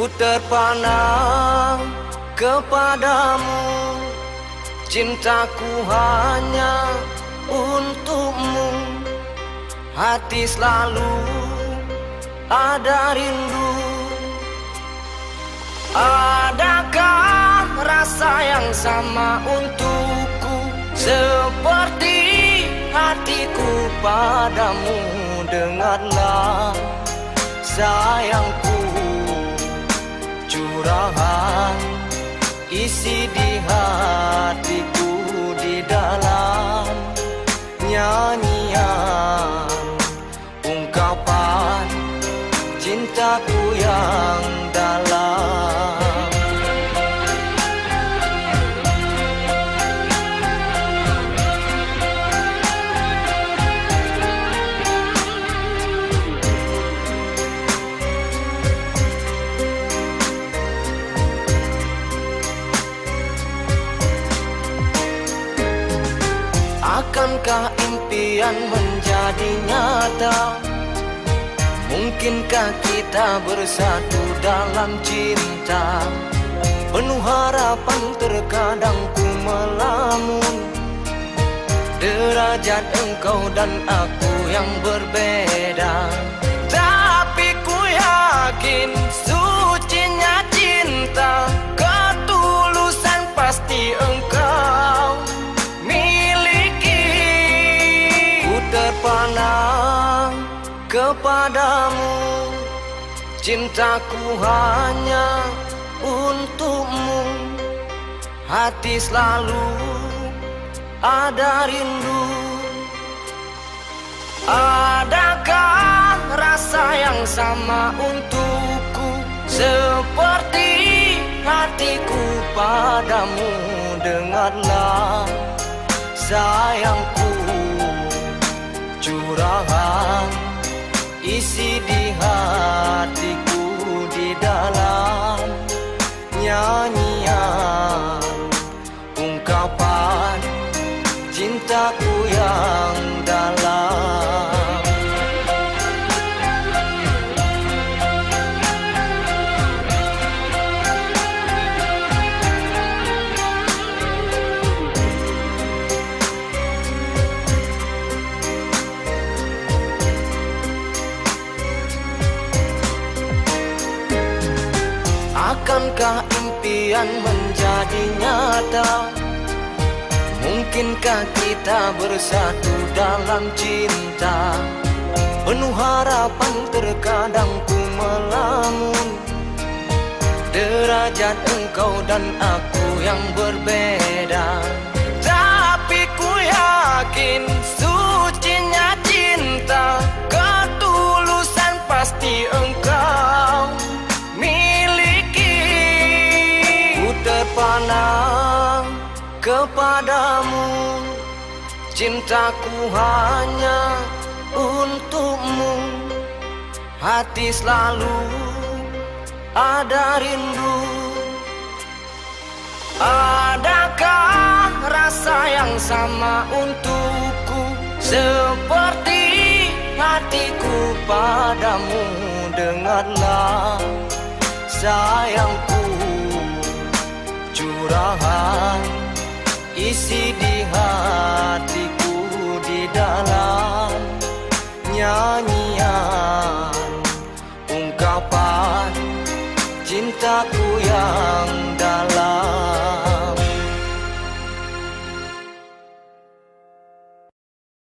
Ku terpana kepadamu, cintaku hanya untukmu. Hati selalu ada rindu. Adakah rasa yang sama untukku seperti hatiku padamu? Dengarlah sayangku, curahan isi di hatiku, di dalam nyanyian ungkapan cintaku yang dalam. Akankah impian menjadi nyata? Mungkinkah kita bersatu dalam cinta? Penuh harapan terkadang ku melamun. Derajat engkau dan aku yang berbeda, tapi ku yakin sucinya cinta, ketulusan pasti engkau terpana kepadamu, cintaku hanya untukmu. Hati selalu ada rindu. Adakah rasa yang sama untukku seperti hatiku padamu? Dengarlah sayangku, curahan isi di hatiku, di dalam nyanyian ungkapan cintaku yang dalam. Akankah impian menjadi nyata? Mungkinkah kita bersatu dalam cinta? Penuh harapan terkadang ku melamun. Derajat engkau dan aku yang berbeda, tapi ku yakin sucinya cinta, ketulusan pasti engkau terpana kepadamu, cintaku hanya untukmu. Hati selalu ada rindu. Adakah rasa yang sama untukku seperti hatiku padamu? Dengarlah sayangku, curahan isi di hatiku, di dalam nyanyian ungkapan cintaku yang dalam.